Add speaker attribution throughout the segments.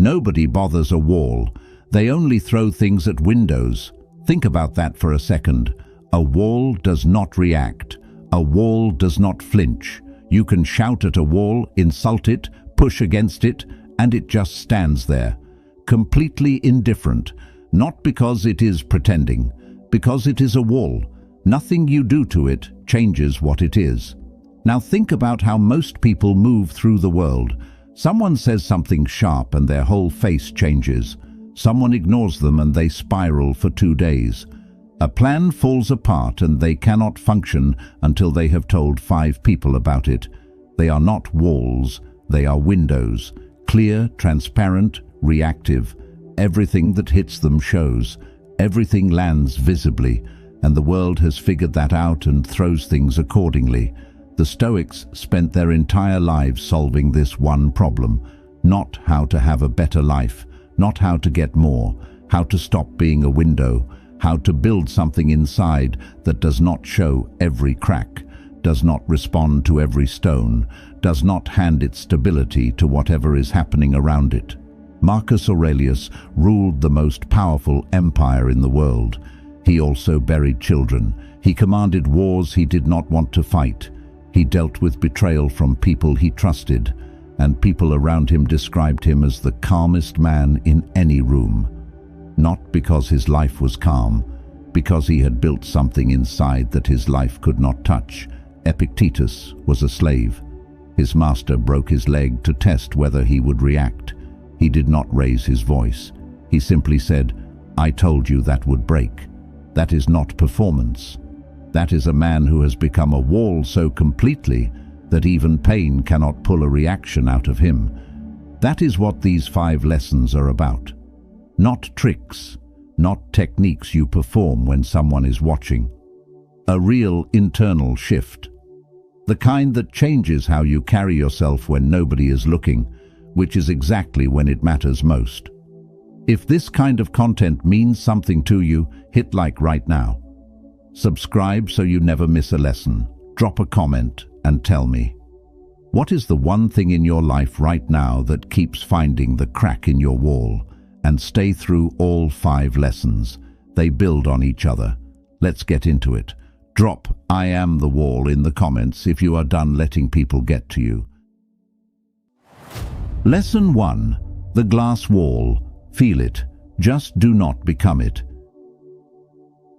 Speaker 1: Nobody bothers a wall. They only throw things at windows. Think about that for a second. A wall does not react. A wall does not flinch. You can shout at a wall, insult it, push against it, and it just stands there, completely indifferent, not because it is pretending, because it is a wall. Nothing you do to it changes what it is. Now think about how most people move through the world. Someone says something sharp and their whole face changes. Someone ignores them and they spiral for 2 days. A plan falls apart and they cannot function until they have told 5 people about it. They are not walls, they are windows. Clear, transparent, reactive. Everything that hits them shows. Everything lands visibly, and the world has figured that out and throws things accordingly. The Stoics spent their entire lives solving this one problem. Not how to have a better life, not how to get more, how to stop being a window, how to build something inside that does not show every crack, does not respond to every stone, does not hand its stability to whatever is happening around it. Marcus Aurelius ruled the most powerful empire in the world. He also buried children. He commanded wars he did not want to fight. He dealt with betrayal from people he trusted, and people around him described him as the calmest man in any room. Not because his life was calm, because he had built something inside that his life could not touch. Epictetus was a slave. His master broke his leg to test whether he would react. He did not raise his voice. He simply said, "I told you that would break." That is not performance. That is a man who has become a wall so completely that even pain cannot pull a reaction out of him. That is what these 5 lessons are about. Not tricks, not techniques you perform when someone is watching. A real internal shift. The kind that changes how you carry yourself when nobody is looking, which is exactly when it matters most. If this kind of content means something to you, hit like right now. Subscribe so you never miss a lesson. Drop a comment and tell me. What is the one thing in your life right now that keeps finding the crack in your wall? And stay through all 5 lessons. They build on each other. Let's get into it. Drop "I am the wall" in the comments if you are done letting people get to you. Lesson 1. The glass wall. Feel it. Just do not become it.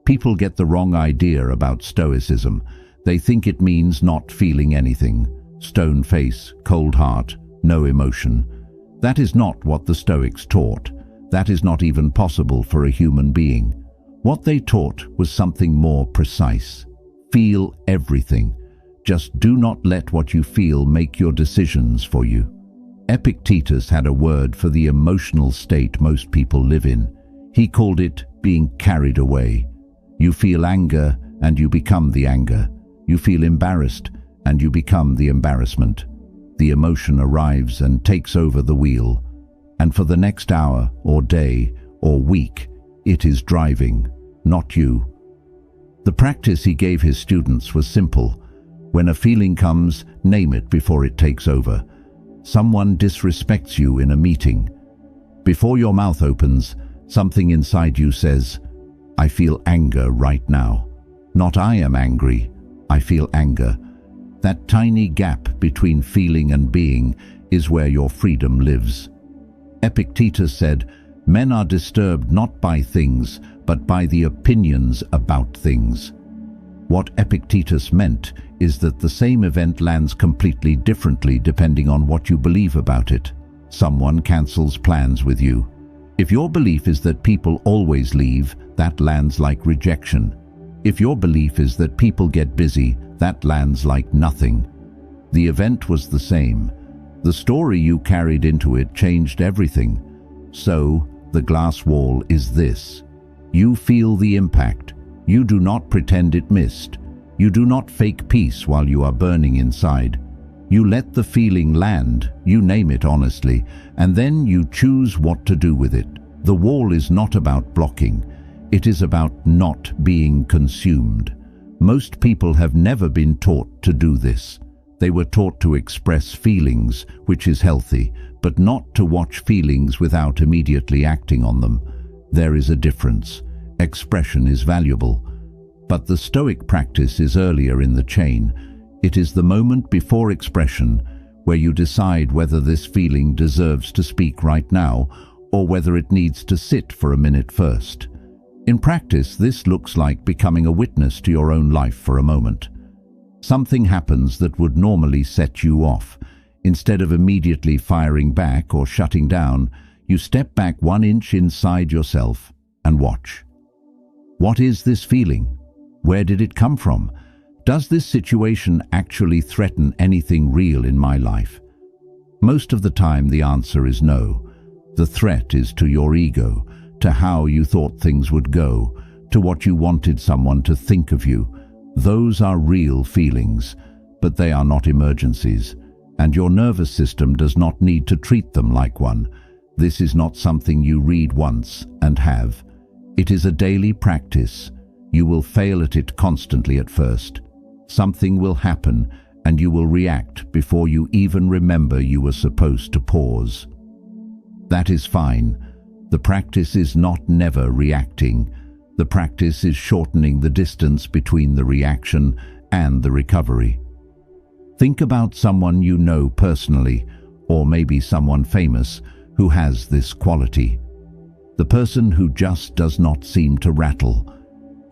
Speaker 1: People get the wrong idea about Stoicism. They think it means not feeling anything. Stone face, cold heart, no emotion. That is not what the Stoics taught. That is not even possible for a human being. What they taught was something more precise. Feel everything. Just do not let what you feel make your decisions for you. Epictetus had a word for the emotional state most people live in. He called it being carried away. You feel anger and you become the anger. You feel embarrassed and you become the embarrassment. The emotion arrives and takes over the wheel. And for the next hour or day or week, it is driving, not you. The practice he gave his students was simple. When a feeling comes, name it before it takes over. Someone disrespects you in a meeting. Before your mouth opens, something inside you says, "I feel anger right now." Not "I am angry," "I feel anger." That tiny gap between feeling and being is where your freedom lives. Epictetus said, "Men are disturbed not by things, but by the opinions about things." What Epictetus meant is that the same event lands completely differently depending on what you believe about it. Someone cancels plans with you. If your belief is that people always leave, that lands like rejection. If your belief is that people get busy, that lands like nothing. The event was the same. The story you carried into it changed everything. So, the glass wall is this. You feel the impact. You do not pretend it missed. You do not fake peace while you are burning inside. You let the feeling land, you name it honestly, and then you choose what to do with it. The wall is not about blocking. It is about not being consumed. Most people have never been taught to do this. They were taught to express feelings, which is healthy, but not to watch feelings without immediately acting on them. There is a difference. Expression is valuable. But the Stoic practice is earlier in the chain. It is the moment before expression where you decide whether this feeling deserves to speak right now or whether it needs to sit for a minute first. In practice, this looks like becoming a witness to your own life for a moment. Something happens that would normally set you off. Instead of immediately firing back or shutting down, you step back 1 inch inside yourself and watch. What is this feeling? Where did it come from? Does this situation actually threaten anything real in my life? Most of the time the answer is no. The threat is to your ego, to how you thought things would go, to what you wanted someone to think of you. Those are real feelings, but they are not emergencies, and your nervous system does not need to treat them like one. This is not something you read once and have. It is a daily practice. You will fail at it constantly at first. Something will happen and you will react before you even remember you were supposed to pause. That is fine. The practice is not never reacting. The practice is shortening the distance between the reaction and the recovery. Think about someone you know personally, or maybe someone famous, who has this quality. The person who just does not seem to rattle.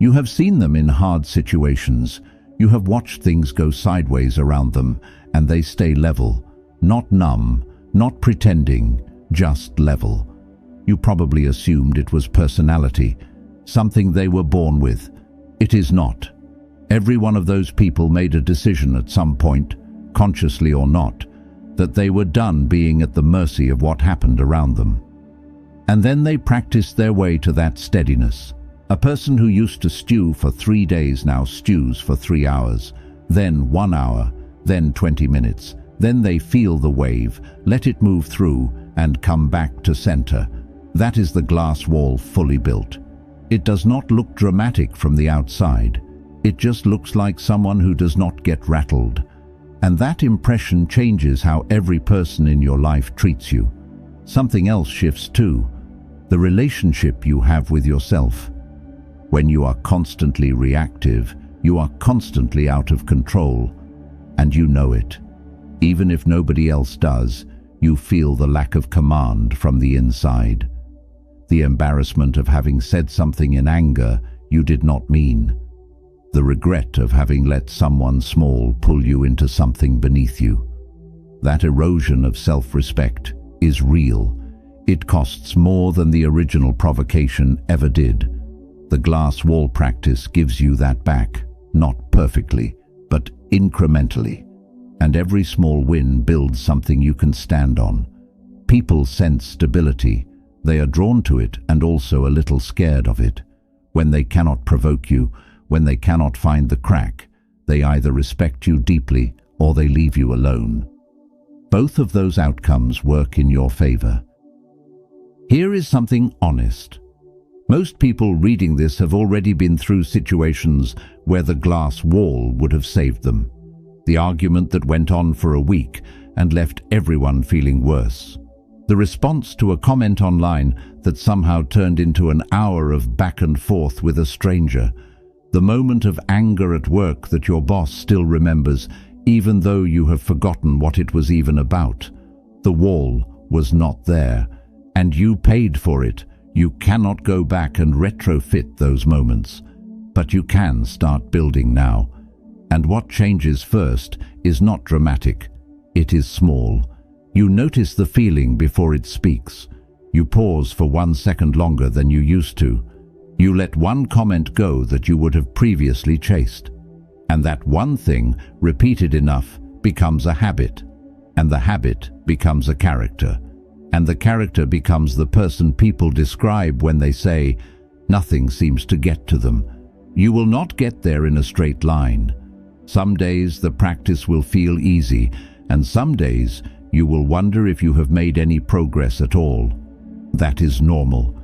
Speaker 1: You have seen them in hard situations. You have watched things go sideways around them, and they stay level, not numb, not pretending, just level. You probably assumed it was personality, something they were born with. It is not. Every one of those people made a decision at some point, consciously or not, that they were done being at the mercy of what happened around them. And then they practiced their way to that steadiness. A person who used to stew for 3 days now stews for 3 hours, then 1 hour, then 20 minutes. Then they feel the wave, let it move through, and come back to center. That is the glass wall fully built. It does not look dramatic from the outside. It just looks like someone who does not get rattled. And that impression changes how every person in your life treats you. Something else shifts too. The relationship you have with yourself. When you are constantly reactive, you are constantly out of control, and you know it. Even if nobody else does, you feel the lack of command from the inside. The embarrassment of having said something in anger you did not mean. The regret of having let someone small pull you into something beneath you. That erosion of self-respect is real. It costs more than the original provocation ever did. The glass wall practice gives you that back, not perfectly, but incrementally. And every small win builds something you can stand on. People sense stability. They are drawn to it and also a little scared of it. When they cannot provoke you, when they cannot find the crack, they either respect you deeply or they leave you alone. Both of those outcomes work in your favor. Here is something honest. Most people reading this have already been through situations where the glass wall would have saved them. The argument that went on for a week and left everyone feeling worse. The response to a comment online that somehow turned into an hour of back and forth with a stranger. The moment of anger at work that your boss still remembers, even though you have forgotten what it was even about. The wall was not there, and you paid for it. You cannot go back and retrofit those moments, but you can start building now. And what changes first is not dramatic. It is small. You notice the feeling before it speaks. You pause for 1 second longer than you used to. You let one comment go that you would have previously chased. And that one thing, repeated enough, becomes a habit. And the habit becomes a character. And the character becomes the person people describe when they say, nothing seems to get to them. You will not get there in a straight line. Some days the practice will feel easy, and some days you will wonder if you have made any progress at all. That is normal.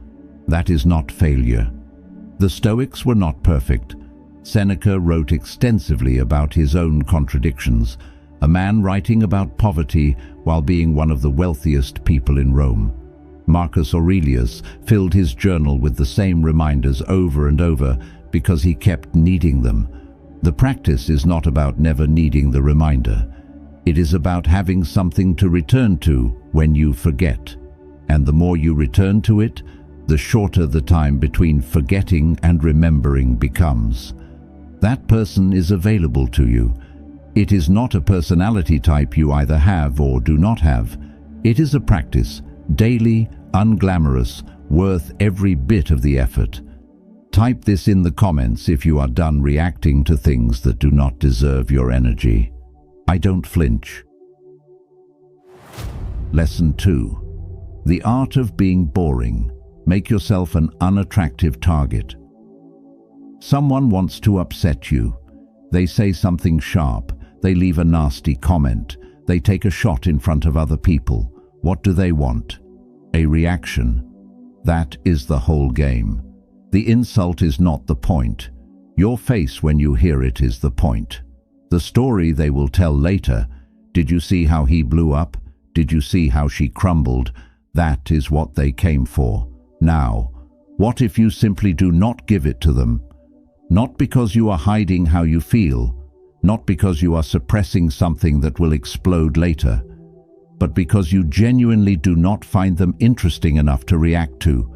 Speaker 1: That is not failure. The Stoics were not perfect. Seneca wrote extensively about his own contradictions, a man writing about poverty while being one of the wealthiest people in Rome. Marcus Aurelius filled his journal with the same reminders over and over because he kept needing them. The practice is not about never needing the reminder. It is about having something to return to when you forget. And the more you return to it, the shorter the time between forgetting and remembering becomes. That person is available to you. It is not a personality type you either have or do not have. It is a practice, daily, unglamorous, worth every bit of the effort. Type this in the comments if you are done reacting to things that do not deserve your energy. I don't flinch. Lesson 2. The art of being boring. Make yourself an unattractive target. Someone wants to upset you. They say something sharp. They leave a nasty comment. They take a shot in front of other people. What do they want? A reaction. That is the whole game. The insult is not the point. Your face when you hear it is the point. The story they will tell later. Did you see how he blew up? Did you see how she crumbled? That is what they came for. Now, what if you simply do not give it to them? Not because you are hiding how you feel, not because you are suppressing something that will explode later, but because you genuinely do not find them interesting enough to react to.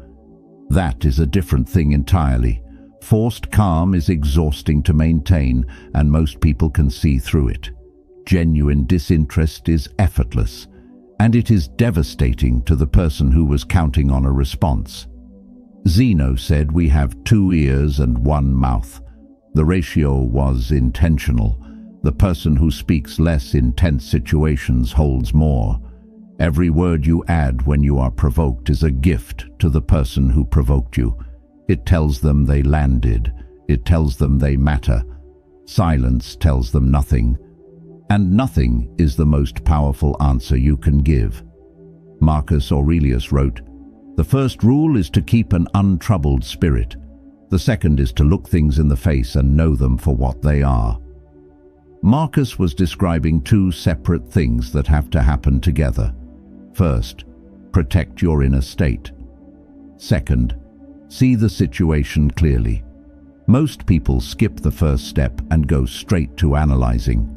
Speaker 1: That is a different thing entirely. Forced calm is exhausting to maintain, and most people can see through it. Genuine disinterest is effortless, and it is devastating to the person who was counting on a response. Zeno said we have 2 ears and 1 mouth. The ratio was intentional. The person who speaks less in tense situations holds more. Every word you add when you are provoked is a gift to the person who provoked you. It tells them they landed. It tells them they matter. Silence tells them nothing. And nothing is the most powerful answer you can give. Marcus Aurelius wrote, "The first rule is to keep an untroubled spirit. The second is to look things in the face and know them for what they are." Marcus was describing 2 separate things that have to happen together. First, protect your inner state. Second, see the situation clearly. Most people skip the first step and go straight to analyzing.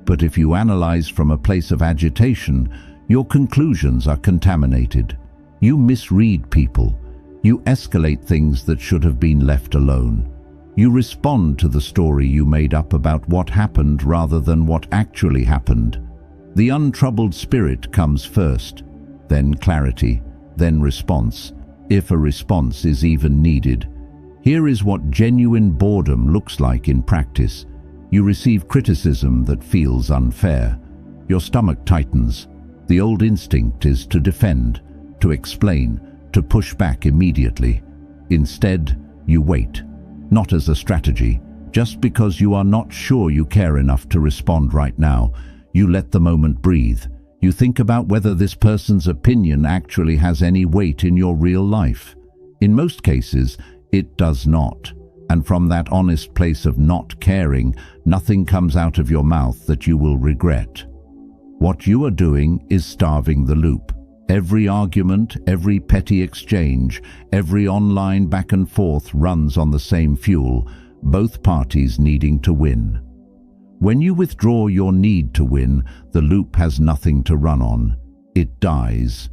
Speaker 1: But if you analyze from a place of agitation, your conclusions are contaminated. You misread people. You escalate things that should have been left alone. You respond to the story you made up about what happened rather than what actually happened. The untroubled spirit comes first, then clarity, then response, if a response is even needed. Here is what genuine boredom looks like in practice. You receive criticism that feels unfair. Your stomach tightens. The old instinct is to defend, to explain, to push back immediately. Instead, you wait, not as a strategy. Just because you are not sure you care enough to respond right now, you let the moment breathe. You think about whether this person's opinion actually has any weight in your real life. In most cases, it does not. And from that honest place of not caring, nothing comes out of your mouth that you will regret. What you are doing is starving the loop. Every argument, every petty exchange, every online back and forth runs on the same fuel, both parties needing to win. When you withdraw your need to win, the loop has nothing to run on. It dies.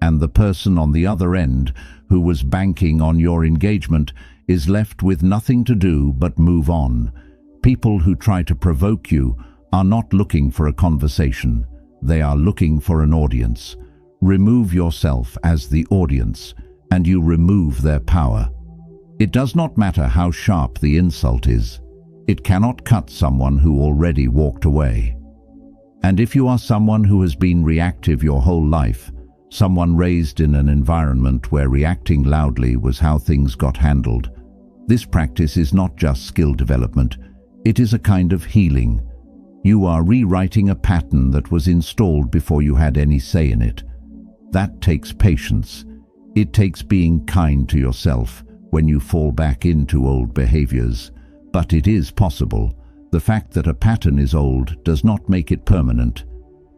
Speaker 1: And the person on the other end, who was banking on your engagement, is left with nothing to do but move on. People who try to provoke you are not looking for a conversation. They are looking for an audience. Remove yourself as the audience, and you remove their power. It does not matter how sharp the insult is. It cannot cut someone who already walked away. And if you are someone who has been reactive your whole life, someone raised in an environment where reacting loudly was how things got handled, this practice is not just skill development, it is a kind of healing. You are rewriting a pattern that was installed before you had any say in it. That takes patience. It takes being kind to yourself when you fall back into old behaviors. But it is possible. The fact that a pattern is old does not make it permanent.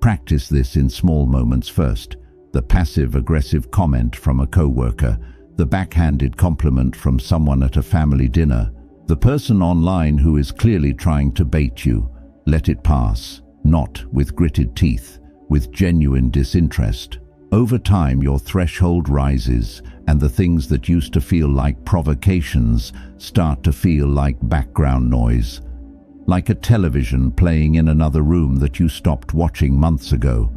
Speaker 1: Practice this in small moments first. The passive-aggressive comment from a coworker, the backhanded compliment from someone at a family dinner, the person online who is clearly trying to bait you. Let it pass, not with gritted teeth, with genuine disinterest. Over time, your threshold rises, and the things that used to feel like provocations start to feel like background noise, like a television playing in another room that you stopped watching months ago.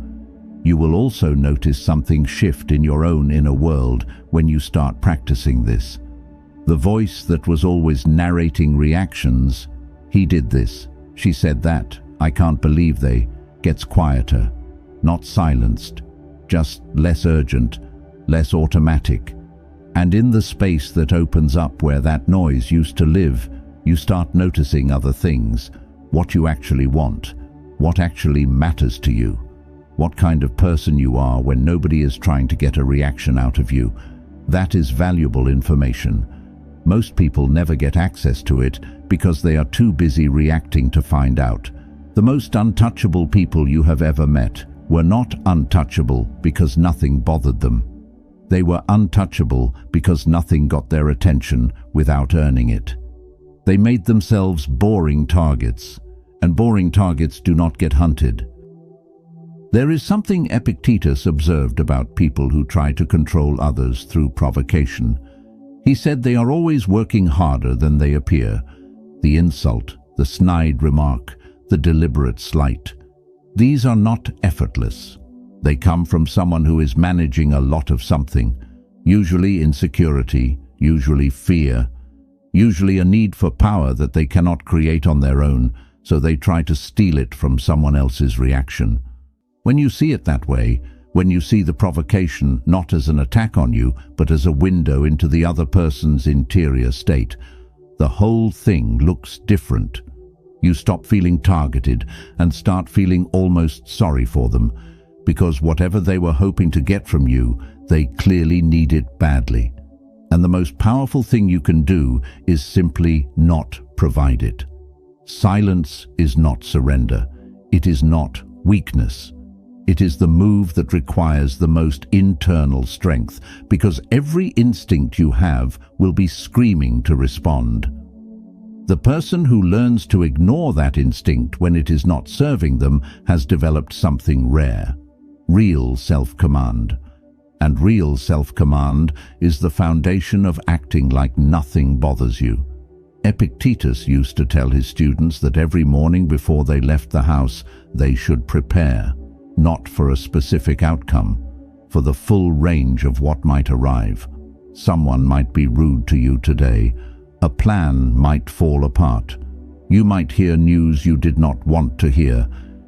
Speaker 1: You will also notice something shift in your own inner world when you start practicing this. The voice that was always narrating reactions, "He did this, she said that, I can't believe they," gets quieter, not silenced, just less urgent, less automatic. And in the space that opens up where that noise used to live, you start noticing other things, what you actually want, what actually matters to you, what kind of person you are when nobody is trying to get a reaction out of you. That is valuable information. Most people never get access to it because they are too busy reacting to find out. The most untouchable people you have ever met were not untouchable because nothing bothered them. They were untouchable because nothing got their attention without earning it. They made themselves boring targets, and boring targets do not get hunted. There is something Epictetus observed about people who try to control others through provocation. He said they are always working harder than they appear. The insult, the snide remark, the deliberate slight. These are not effortless. They come from someone who is managing a lot of something, usually insecurity, usually fear, usually a need for power that they cannot create on their own, so they try to steal it from someone else's reaction. When you see it that way, when you see the provocation not as an attack on you, but as a window into the other person's interior state, the whole thing looks different. You stop feeling targeted and start feeling almost sorry for them, because whatever they were hoping to get from you, they clearly need it badly. And the most powerful thing you can do is simply not provide it. Silence is not surrender. It is not weakness. It is the move that requires the most internal strength, because every instinct you have will be screaming to respond. The person who learns to ignore that instinct when it is not serving them has developed something rare, real self-command. And real self-command is the foundation of acting like nothing bothers you. Epictetus used to tell his students that every morning before they left the house, they should prepare, not for a specific outcome, for the full range of what might arrive. Someone might be rude to you today. A plan might fall apart. You might hear news you did not want to hear.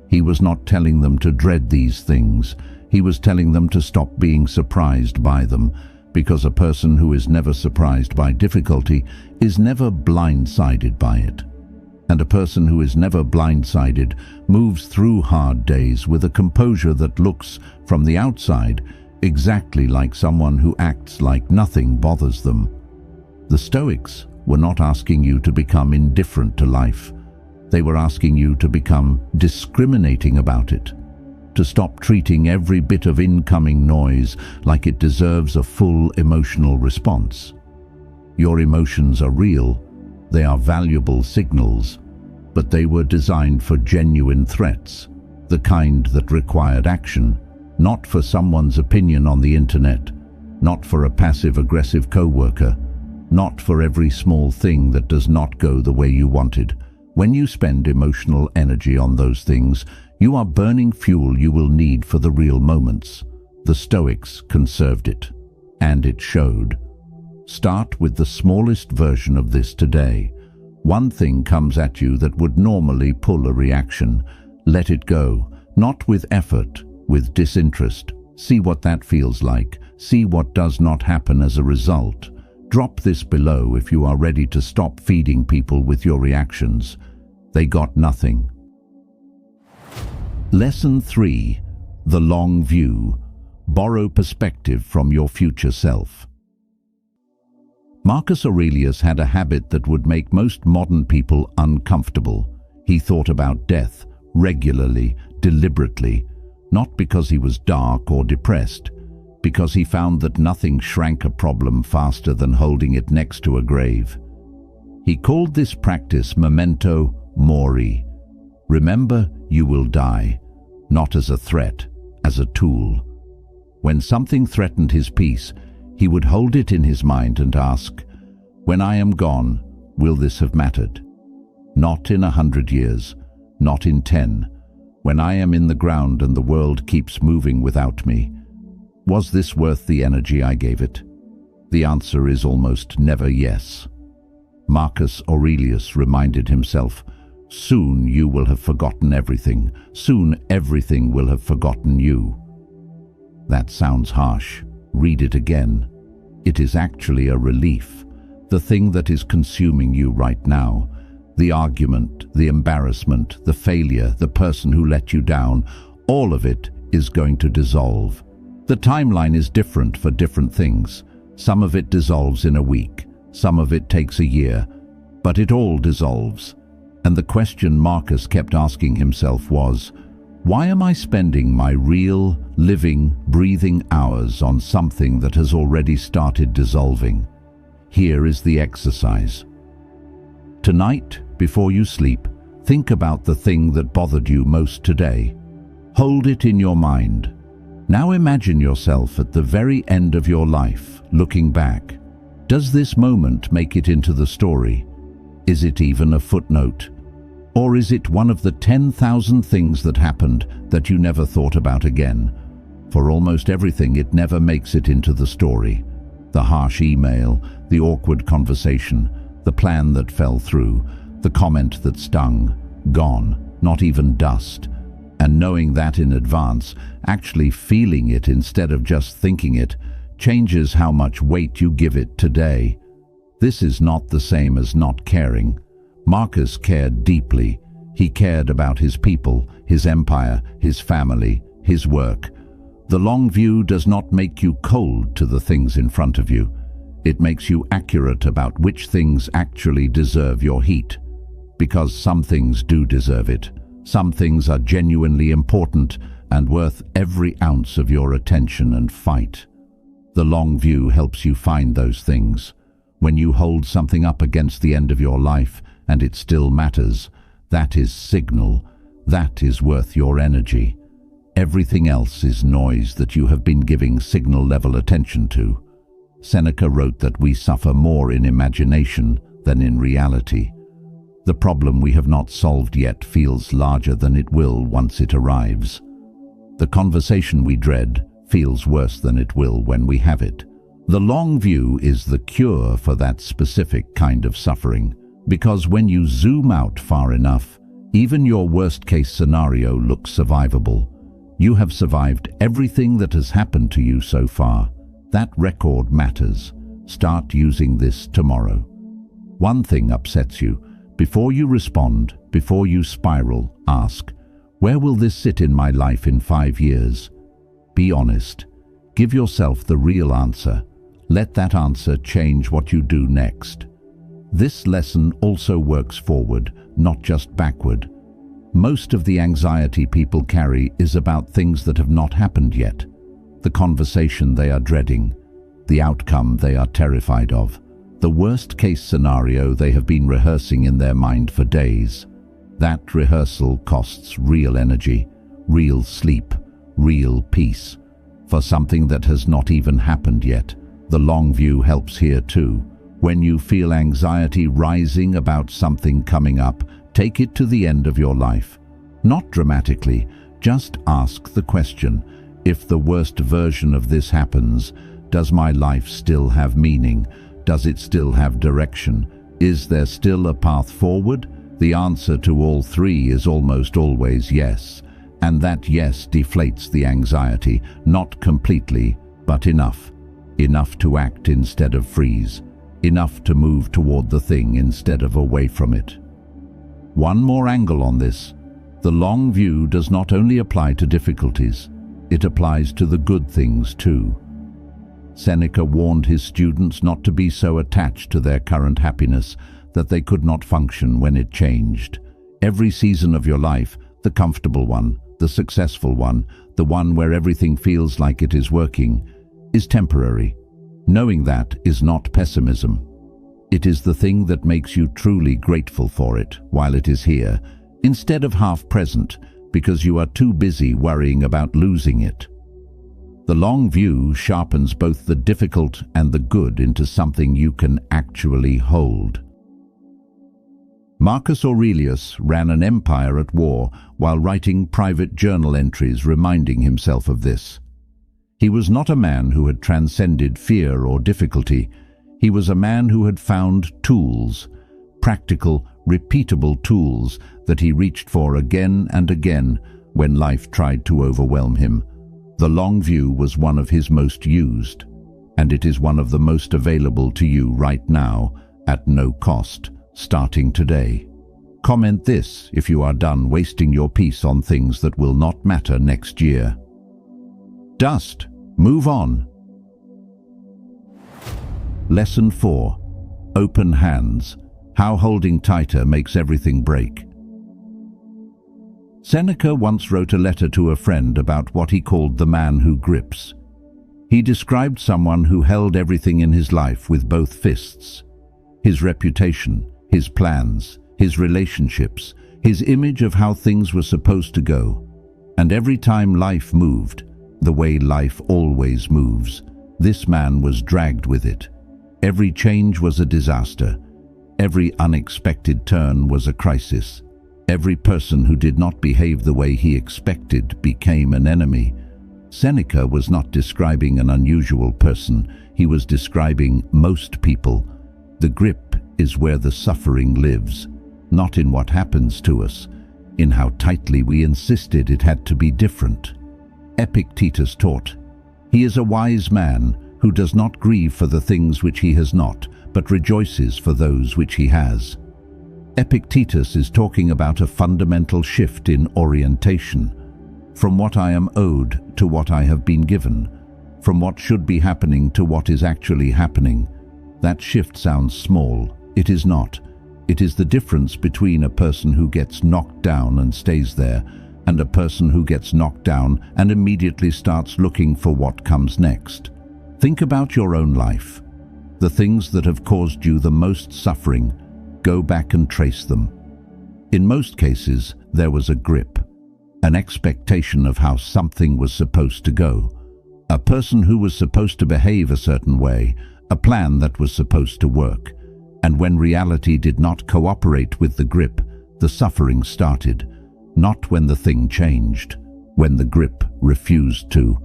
Speaker 1: He was not telling them to dread these things. He was telling them to stop being surprised by them, because a person who is never surprised by difficulty is never blindsided by it. And a person who is never blindsided moves through hard days with a composure that looks, from the outside, exactly like someone who acts like nothing bothers them. The Stoics were not asking you to become indifferent to life. They were asking you to become discriminating about it, to stop treating every bit of incoming noise like it deserves a full emotional response. Your emotions are real. They are valuable signals, but they were designed for genuine threats, the kind that required action, not for someone's opinion on the internet, not for a passive-aggressive coworker, not for every small thing that does not go the way you wanted. When you spend emotional energy on those things, you are burning fuel you will need for the real moments. The Stoics conserved it, and it showed. Start with the smallest version of this today. One thing comes at you that would normally pull a reaction. Let it go, not with effort, with disinterest. See what that feels like. See what does not happen as a result. Drop this below if you are ready to stop feeding people with your reactions. They got nothing. Lesson 3. The long view. Borrow perspective from your future self. Marcus Aurelius had a habit that would make most modern people uncomfortable. He thought about death regularly, deliberately, not because he was dark or depressed, because he found that nothing shrank a problem faster than holding it next to a grave. He called this practice memento mori. Remember, you will die, not as a threat, as a tool. When something threatened his peace, he would hold it in his mind and ask, "When I am gone, will this have mattered? Not in 100 years, not in 10. When I am in the ground and the world keeps moving without me, was this worth the energy I gave it?" The answer is almost never yes. Marcus Aurelius reminded himself, "Soon you will have forgotten everything. Soon everything will have forgotten you." That sounds harsh. Read it again. It is actually a relief. The thing that is consuming you right now, the argument, the embarrassment, the failure, the person who let you down, all of it is going to dissolve. The timeline is different for different things. Some of it dissolves in a week, some of it takes a year, but it all dissolves. And the question Marcus kept asking himself was, why am I spending my real, living, breathing hours on something that has already started dissolving? Here is the exercise. Tonight, before you sleep, think about the thing that bothered you most today. Hold it in your mind. Now imagine yourself at the very end of your life, looking back. Does this moment make it into the story? Is it even a footnote? Or is it one of the 10,000 things that happened that you never thought about again? For almost everything, it never makes it into the story. The harsh email, the awkward conversation, the plan that fell through, the comment that stung, gone, not even dust. And knowing that in advance, actually feeling it instead of just thinking it, changes how much weight you give it today. This is not the same as not caring. Marcus cared deeply. He cared about his people, his empire, his family, his work. The long view does not make you cold to the things in front of you. It makes you accurate about which things actually deserve your heat. Because some things do deserve it. Some things are genuinely important and worth every ounce of your attention and fight. The long view helps you find those things. When you hold something up against the end of your life and it still matters, that is signal. That is worth your energy. Everything else is noise that you have been giving signal-level attention to. Seneca wrote that we suffer more in imagination than in reality. The problem we have not solved yet feels larger than it will once it arrives. The conversation we dread feels worse than it will when we have it. The long view is the cure for that specific kind of suffering, because when you zoom out far enough, even your worst-case scenario looks survivable. You have survived everything that has happened to you so far. That record matters. Start using this tomorrow. One thing upsets you. Before you respond, before you spiral, ask, where will this sit in my life in 5 years? Be honest. Give yourself the real answer. Let that answer change what you do next. This lesson also works forward, not just backward. Most of the anxiety people carry is about things that have not happened yet. The conversation they are dreading, the outcome they are terrified of, the worst-case scenario they have been rehearsing in their mind for days. That rehearsal costs real energy, real sleep, real peace. For something that has not even happened yet, the long view helps here too. When you feel anxiety rising about something coming up, take it to the end of your life. Not dramatically, just ask the question, if the worst version of this happens, does my life still have meaning? Does it still have direction? Is there still a path forward? The answer to all three is almost always yes. And that yes deflates the anxiety, not completely, but enough. Enough to act instead of freeze. Enough to move toward the thing instead of away from it. One more angle on this. The long view does not only apply to difficulties, it applies to the good things too. Seneca warned his students not to be so attached to their current happiness that they could not function when it changed. Every season of your life, the comfortable one, the successful one, the one where everything feels like it is working, is temporary. Knowing that is not pessimism. It is the thing that makes you truly grateful for it while it is here, instead of half present, because you are too busy worrying about losing it. The long view sharpens both the difficult and the good into something you can actually hold. Marcus Aurelius ran an empire at war while writing private journal entries reminding himself of this. He was not a man who had transcended fear or difficulty. He was a man who had found tools, practical, repeatable tools that he reached for again and again when life tried to overwhelm him. The long view was one of his most used, and it is one of the most available to you right now at no cost, starting today. Comment this if you are done wasting your peace on things that will not matter next year. Dust. Move on. Lesson 4. Open hands. How holding tighter makes everything break. Seneca once wrote a letter to a friend about what he called the man who grips. He described someone who held everything in his life with both fists. His reputation, his plans, his relationships, his image of how things were supposed to go. And every time life moved, the way life always moves, this man was dragged with it. Every change was a disaster. Every unexpected turn was a crisis. Every person who did not behave the way he expected became an enemy. Seneca was not describing an unusual person. He was describing most people. The grip is where the suffering lives, not in what happens to us, in how tightly we insisted it had to be different. Epictetus taught, "He is a wise man who does not grieve for the things which he has not, but rejoices for those which he has." Epictetus is talking about a fundamental shift in orientation, from what I am owed to what I have been given, from what should be happening to what is actually happening. That shift sounds small. It is not. It is the difference between a person who gets knocked down and stays there, and a person who gets knocked down and immediately starts looking for what comes next. Think about your own life. The things that have caused you the most suffering, go back and trace them. In most cases, there was a grip, an expectation of how something was supposed to go, a person who was supposed to behave a certain way, a plan that was supposed to work. And when reality did not cooperate with the grip, the suffering started. Not when the thing changed, when the grip refused to.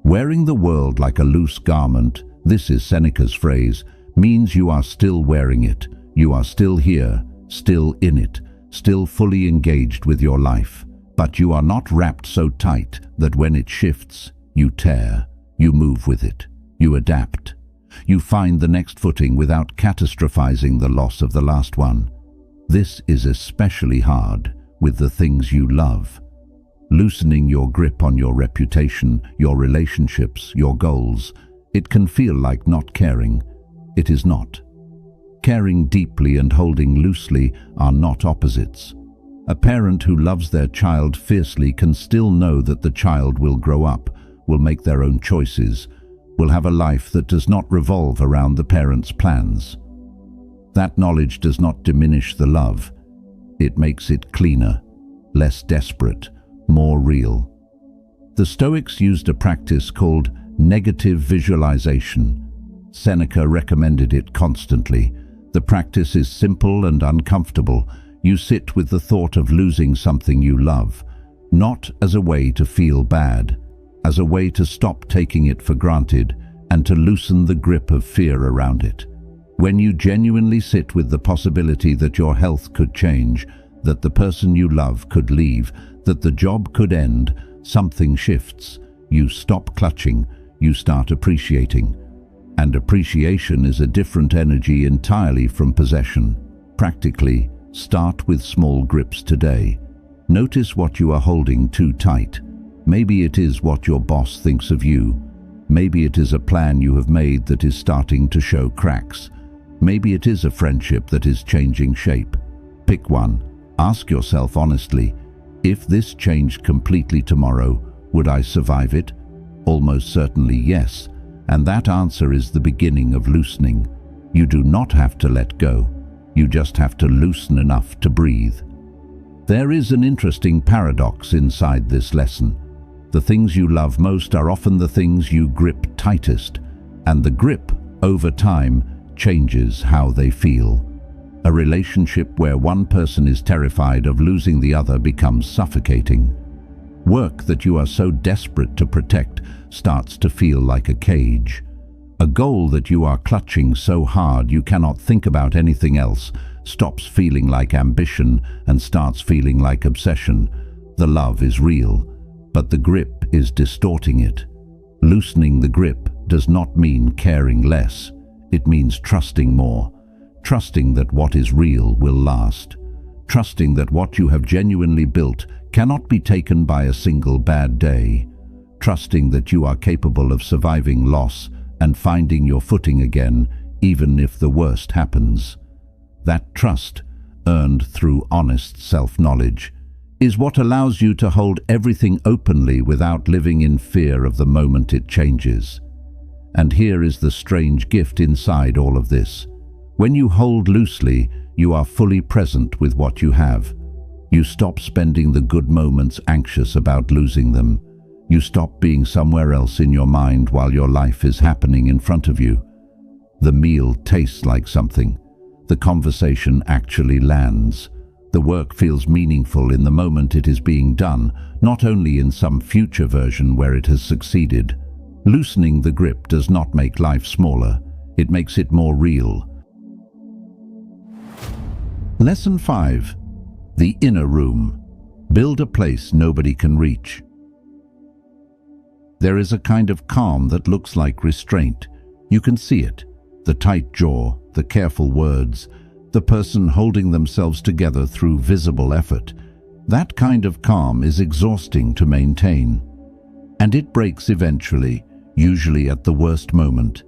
Speaker 1: Wearing the world like a loose garment, this is Seneca's phrase, means you are still wearing it. You are still here, still in it, still fully engaged with your life. But you are not wrapped so tight that when it shifts, you tear, you move with it, you adapt. You find the next footing without catastrophizing the loss of the last one. This is especially hard with the things you love. Loosening your grip on your reputation, your relationships, your goals, it can feel like not caring. It is not. Caring deeply and holding loosely are not opposites. A parent who loves their child fiercely can still know that the child will grow up, will make their own choices, will have a life that does not revolve around the parent's plans. That knowledge does not diminish the love. It makes it cleaner, less desperate, more real. The Stoics used a practice called negative visualization. Seneca recommended it constantly. The practice is simple and uncomfortable. You sit with the thought of losing something you love, not as a way to feel bad, as a way to stop taking it for granted and to loosen the grip of fear around it. When you genuinely sit with the possibility that your health could change, that the person you love could leave, that the job could end, something shifts. You stop clutching, you start appreciating. And appreciation is a different energy entirely from possession. Practically, start with small grips today. Notice what you are holding too tight. Maybe it is what your boss thinks of you. Maybe it is a plan you have made that is starting to show cracks. Maybe it is a friendship that is changing shape. Pick one. Ask yourself honestly, if this changed completely tomorrow, would I survive it? Almost certainly yes, and that answer is the beginning of loosening. You do not have to let go. You just have to loosen enough to breathe. There is an interesting paradox inside this lesson. The things you love most are often the things you grip tightest, and the grip, over time, changes how they feel. A relationship where one person is terrified of losing the other becomes suffocating. Work that you are so desperate to protect starts to feel like a cage. A goal that you are clutching so hard you cannot think about anything else stops feeling like ambition and starts feeling like obsession. The love is real, but the grip is distorting it. Loosening the grip does not mean caring less. It means trusting more. Trusting that what is real will last. Trusting that what you have genuinely built cannot be taken by a single bad day. Trusting that you are capable of surviving loss and finding your footing again, even if the worst happens. That trust, earned through honest self-knowledge, is what allows you to hold everything openly without living in fear of the moment it changes. And here is the strange gift inside all of this. When you hold loosely, you are fully present with what you have. You stop spending the good moments anxious about losing them. You stop being somewhere else in your mind while your life is happening in front of you. The meal tastes like something. The conversation actually lands. The work feels meaningful in the moment it is being done, not only in some future version where it has succeeded. Loosening the grip does not make life smaller. It makes it more real. Lesson 5. The inner room. Build a place nobody can reach. There is a kind of calm that looks like restraint. You can see it. The tight jaw, the careful words, the person holding themselves together through visible effort. That kind of calm is exhausting to maintain. And it breaks eventually, usually at the worst moment.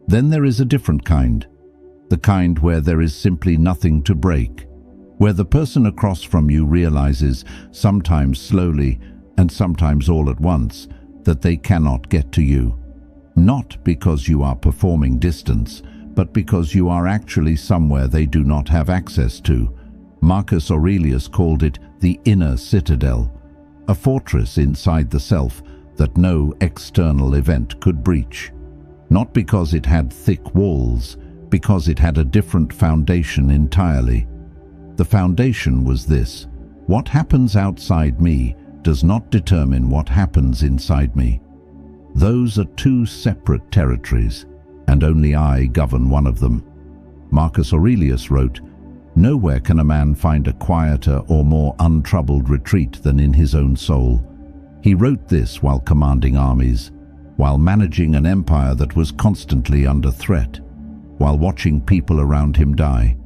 Speaker 1: Then there is a different kind. The kind where there is simply nothing to break, where the person across from you realizes, sometimes slowly and sometimes all at once, that they cannot get to you. Not because you are performing distance, but because you are actually somewhere they do not have access to. Marcus Aurelius called it the inner citadel, a fortress inside the self that no external event could breach. Not because it had thick walls, because it had a different foundation entirely. The foundation was this: what happens outside me does not determine what happens inside me. Those are two separate territories, and only I govern one of them. Marcus Aurelius wrote, "Nowhere can a man find a quieter or more untroubled retreat than in his own soul." He wrote this while commanding armies, while managing an empire that was constantly under threat, while watching people around him die.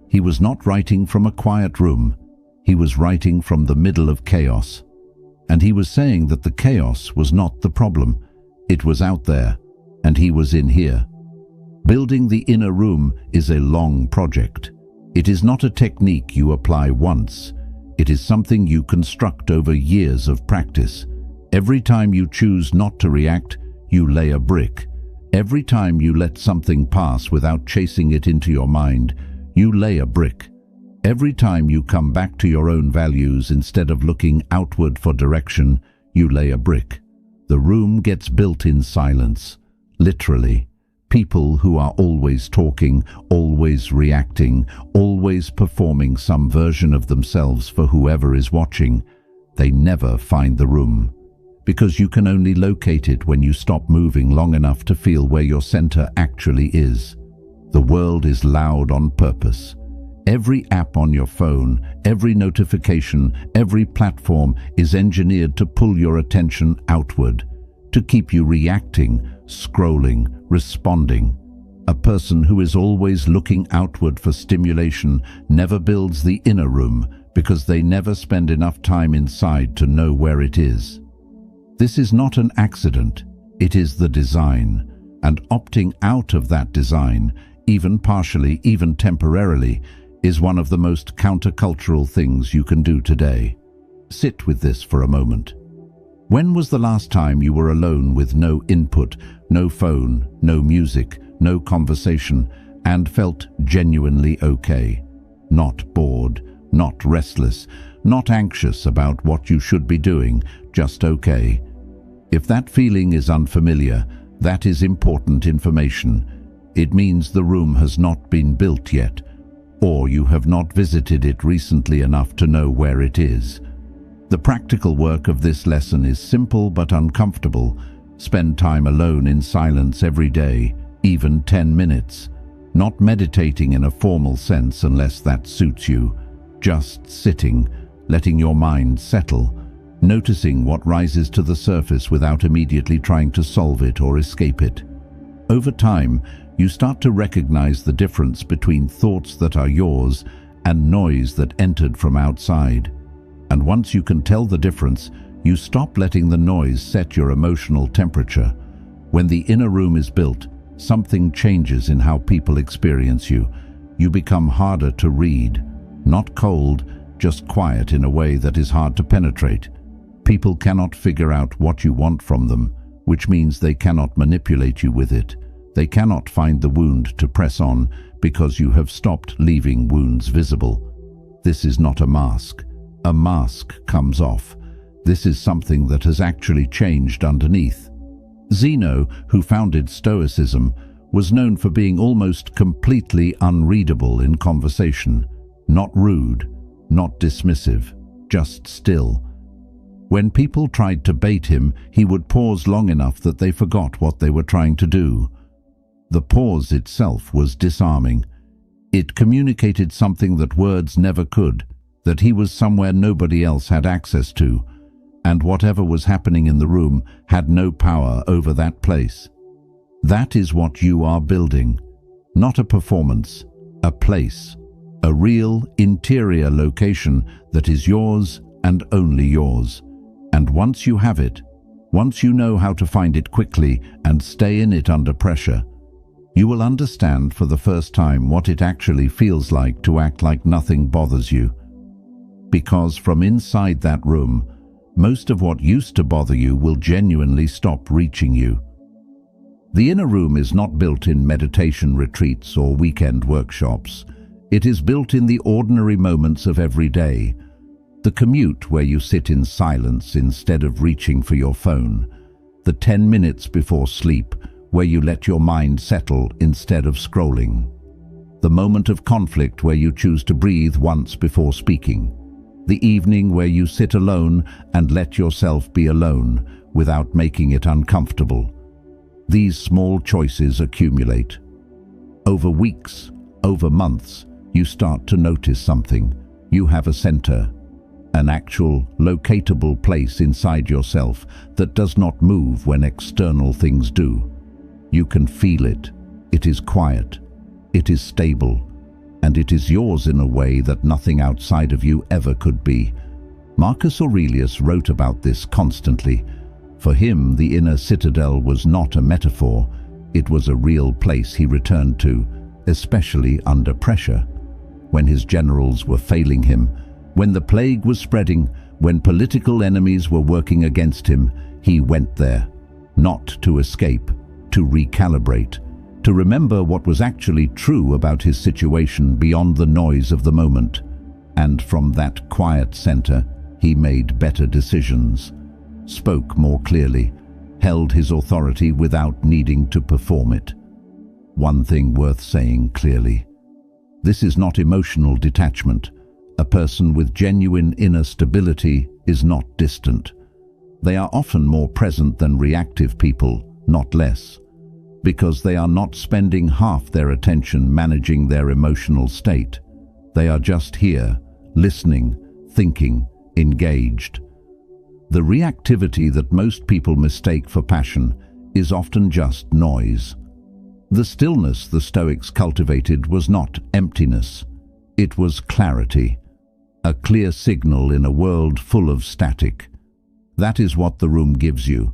Speaker 1: He was not writing from a quiet room. He was writing from the middle of chaos. And he was saying that the chaos was not the problem. It was out there, and he was in here. Building the inner room is a long project. It is not a technique you apply once. It is something you construct over years of practice. Every time you choose not to react, you lay a brick. Every time you let something pass without chasing it into your mind, you lay a brick. Every time you come back to your own values instead of looking outward for direction, you lay a brick. The room gets built in silence, literally. People who are always talking, always reacting, always performing some version of themselves for whoever is watching, they never find the room. Because you can only locate it when you stop moving long enough to feel where your center actually is. The world is loud on purpose. Every app on your phone, every notification, every platform is engineered to pull your attention outward, to keep you reacting, scrolling, responding. A person who is always looking outward for stimulation never builds the inner room because they never spend enough time inside to know where it is. This is not an accident, it is the design, and opting out of that design, even partially, even temporarily, is one of the most countercultural things you can do today. Sit with this for a moment. When was the last time you were alone with no input, no phone, no music, no conversation, and felt genuinely okay? Not bored, not restless, not anxious about what you should be doing, just okay. If that feeling is unfamiliar, that is important information. It means the room has not been built yet, or you have not visited it recently enough to know where it is. The practical work of this lesson is simple but uncomfortable. Spend time alone in silence every day, even 10 minutes. Not meditating in a formal sense unless that suits you. Just sitting, letting your mind settle, noticing what rises to the surface without immediately trying to solve it or escape it. Over time, you start to recognize the difference between thoughts that are yours and noise that entered from outside. And once you can tell the difference, you stop letting the noise set your emotional temperature. When the inner room is built, something changes in how people experience you. You become harder to read. Not cold, just quiet in a way that is hard to penetrate. People cannot figure out what you want from them, which means they cannot manipulate you with it. They cannot find the wound to press on because you have stopped leaving wounds visible. This is not a mask. A mask comes off. This is something that has actually changed underneath. Zeno, who founded Stoicism, was known for being almost completely unreadable in conversation. Not rude, not dismissive, just still. When people tried to bait him, he would pause long enough that they forgot what they were trying to do. The pause itself was disarming. It communicated something that words never could, that he was somewhere nobody else had access to, and whatever was happening in the room had no power over that place. That is what you are building. Not a performance, a place, a real interior location that is yours and only yours. And once you have it, once you know how to find it quickly and stay in it under pressure, you will understand for the first time what it actually feels like to act like nothing bothers you. Because from inside that room, most of what used to bother you will genuinely stop reaching you. The inner room is not built in meditation retreats or weekend workshops. It is built in the ordinary moments of every day. The commute where you sit in silence instead of reaching for your phone. The 10 minutes before sleep where you let your mind settle instead of scrolling. The moment of conflict where you choose to breathe once before speaking. The evening where you sit alone and let yourself be alone without making it uncomfortable. These small choices accumulate. Over weeks, over months, you start to notice something. You have a center, an actual, locatable place inside yourself that does not move when external things do. You can feel it. It is quiet. It is stable. And it is yours in a way that nothing outside of you ever could be. Marcus Aurelius wrote about this constantly. For him, the inner citadel was not a metaphor. It was a real place he returned to, especially under pressure. When his generals were failing him, when the plague was spreading, when political enemies were working against him, he went there, not to escape, to recalibrate, to remember what was actually true about his situation beyond the noise of the moment. And from that quiet center, he made better decisions, spoke more clearly, held his authority without needing to perform it. One thing worth saying clearly: this is not emotional detachment. A person with genuine inner stability is not distant. They are often more present than reactive people, not less, because they are not spending half their attention managing their emotional state. They are just here, listening, thinking, engaged. The reactivity that most people mistake for passion is often just noise. The stillness the Stoics cultivated was not emptiness. It was clarity, a clear signal in a world full of static. That is what the room gives you,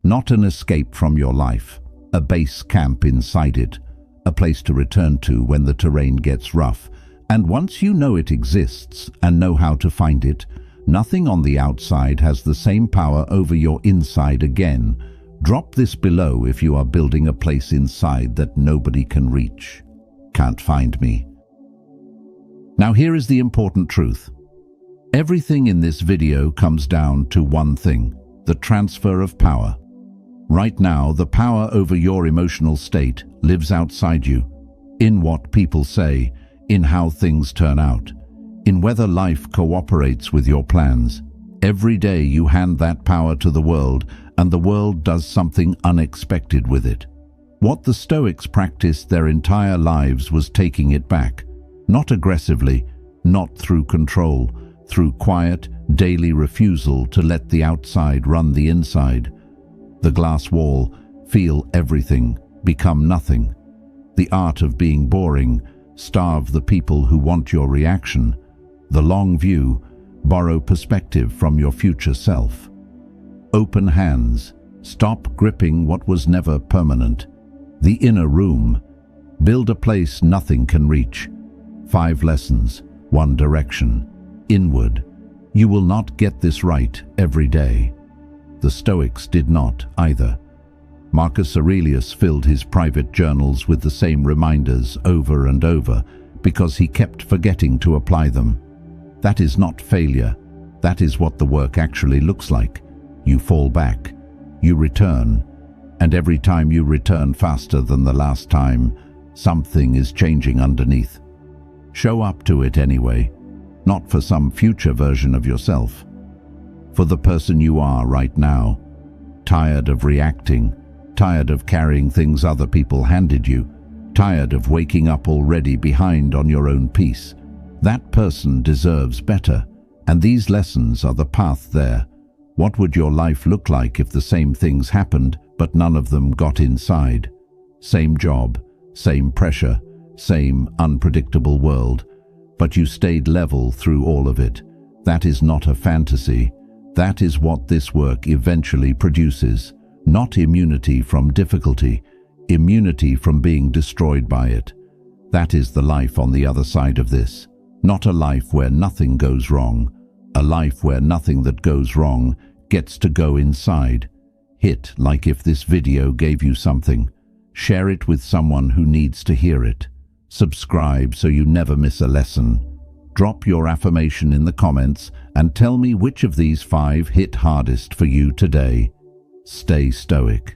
Speaker 1: not an escape from your life, a base camp inside it, a place to return to when the terrain gets rough, And once you know it exists and know how to find it, nothing on the outside has the same power over your inside again. Drop this below if you are building a place inside that nobody can reach. Can't find me. Now here is the important truth. Everything in this video comes down to one thing: the transfer of power. Right now, the power over your emotional state lives outside you, in what people say, in how things turn out, in whether life cooperates with your plans. Every day you hand that power to the world, and the world does something unexpected with it. What the Stoics practiced their entire lives was taking it back, not aggressively, not through control, through quiet, daily refusal to let the outside run the inside. The glass wall, feel everything, become nothing. The art of being boring, starve the people who want your reaction. The long view, borrow perspective from your future self. Open hands, stop gripping what was never permanent. The inner room, build a place nothing can reach. 5 lessons, 1 direction, inward. You will not get this right every day. The Stoics did not either. Marcus Aurelius filled his private journals with the same reminders over and over because he kept forgetting to apply them. That is not failure. That is what the work actually looks like. You fall back, you return, and every time you return faster than the last time, something is changing underneath. Show up to it anyway, not for some future version of yourself, for the person you are right now. Tired of reacting, tired of carrying things other people handed you, tired of waking up already behind on your own pace. That person deserves better, and these lessons are the path there. What would your life look like if the same things happened, but none of them got inside? Same job, same pressure, same unpredictable world, but you stayed level through all of it. That is not a fantasy. That is what this work eventually produces. Not immunity from difficulty, immunity from being destroyed by it. That is the life on the other side of this. Not a life where nothing goes wrong. A life where nothing that goes wrong gets to go inside. Hit like if this video gave you something. Share it with someone who needs to hear it. Subscribe so you never miss a lesson. Drop your affirmation in the comments and tell me which of these 5 hit hardest for you today. Stay stoic.